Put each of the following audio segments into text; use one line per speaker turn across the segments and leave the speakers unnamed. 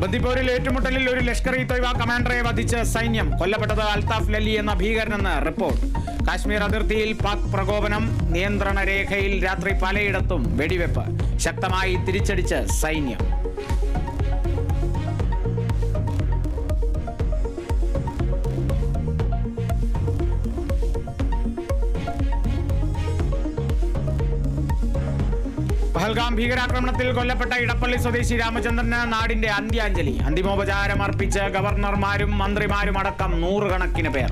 ബന്ദിപ്പോരിൽ ഏറ്റുമുട്ടലിൽ ഒരു ലഷ്കർ-ഇ-തൊയ്ബ കമാൻഡറെ വധിച്ച് സൈന്യം. കൊല്ലപ്പെട്ടത് അൽതാഫ് ലല്ലി എന്ന ഭീകരനെന്ന് റിപ്പോർട്ട്. കാശ്മീർ അതിർത്തിയിൽ പാക് പ്രകോപനം. നിയന്ത്രണ രേഖയിൽ രാത്രി പലയിടത്തും വെടിവെപ്പ്. ശക്തമായി തിരിച്ചടിച്ച് സൈന്യം. പഹൽഗാം ഭീകരാക്രമണത്തിൽ കൊല്ലപ്പെട്ട ഇടപ്പള്ളി സ്വദേശി രാമചന്ദ്രന് നാടിന്റെ അന്ത്യാഞ്ജലി. അന്തിമോപചാരം അർപ്പിച്ച് ഗവർണർമാരും മന്ത്രിമാരും അടക്കം നൂറുകണക്കിന് പേർ.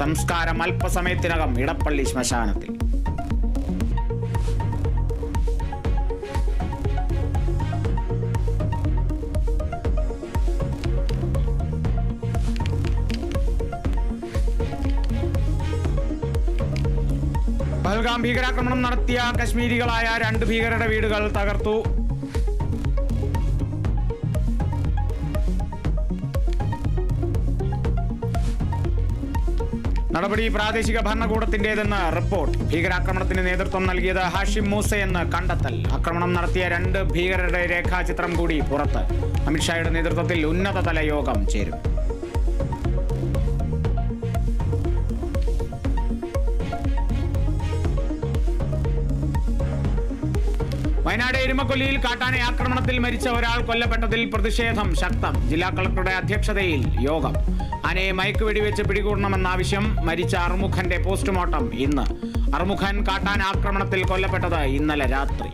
സംസ്കാരം അല്പസമയത്തിനകം ഇടപ്പള്ളി ശ്മശാനത്തിൽ. പഹൽഗാം ഭീകരാക്രമണം നടത്തിയ കശ്മീരികളായ 2 ഭീകരരുടെ വീടുകൾ തകർത്തു. നടപടി പ്രാദേശിക ഭരണകൂടത്തിന്റേതെന്ന് റിപ്പോർട്ട്. ഭീകരാക്രമണത്തിന് നേതൃത്വം നൽകിയത് ഹാഷിം മൂസയെന്ന് കണ്ടെത്തൽ. ആക്രമണം നടത്തിയ 2 ഭീകരരുടെ രേഖാചിത്രം കൂടി പുറത്ത്. അമിത്ഷായുടെ നേതൃത്വത്തിൽ ഉന്നതതല യോഗം ചേരും. വയനാട് എരുമക്കൊല്ലിയിൽ കാട്ടാന ആക്രമണത്തിൽ മരിച്ച ഒരാൾ കൊല്ലപ്പെട്ടതിൽ പ്രതിഷേധം ശക്തം. ജില്ലാ കളക്ടറുടെ അധ്യക്ഷതയിൽ യോഗം. ആനയെ മയക്കുവെടിവെച്ച് പിടികൂടണമെന്നാവശ്യം. മരിച്ച അറുമുഖന്റെ പോസ്റ്റ്മോർട്ടം ഇന്ന്. അറുമുഖൻ കാട്ടാന ആക്രമണത്തിൽ കൊല്ലപ്പെട്ടത് ഇന്നലെ രാത്രി.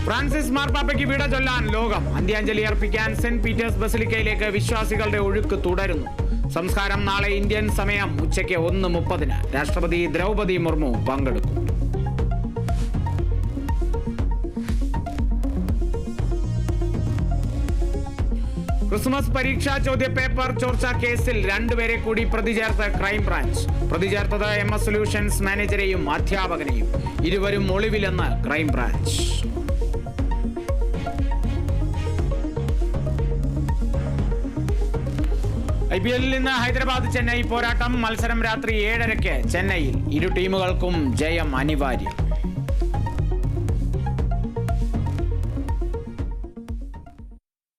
ഫ്രാൻസിസ് മാർപ്പാപ്പയ്ക്ക് വിട ചൊല്ലാൻ ലോകം. അന്ത്യാഞ്ജലി അർപ്പിക്കാൻ സെന്റ് പീറ്റേഴ്സ് ബസിലിക്കയിലേക്ക് വിശ്വാസികളുടെ ഒഴുക്ക് തുടരുന്നു. സംസ്കാരം നാളെ ഇന്ത്യൻ സമയം ഉച്ചയ്ക്ക് 1:30. രാഷ്ട്രപതി ദ്രൗപദി മുർമു പങ്കെടുക്കും. ക്രിസ്മസ് പരീക്ഷാ ചോദ്യപേപ്പർ ചോർച്ചാ കേസിൽ 2 പേരെ കൂടി പ്രതി ചേർത്ത് ക്രൈംബ്രാഞ്ച്. പ്രതി ചേർത്തത് MS സൊല്യൂഷൻസ് മാനേജരെയും അധ്യാപകനെയും. ഇരുവരും ഒളിവിലെന്ന് ക്രൈംബ്രാഞ്ച്. IPL നിന്ന് ഹൈദരാബാദ് ചെന്നൈ പോരാട്ടം. മത്സരം രാത്രി 7:30 ചെന്നൈയിൽ. ഇരു ടീമുകൾക്കും ജയം അനിവാര്യം.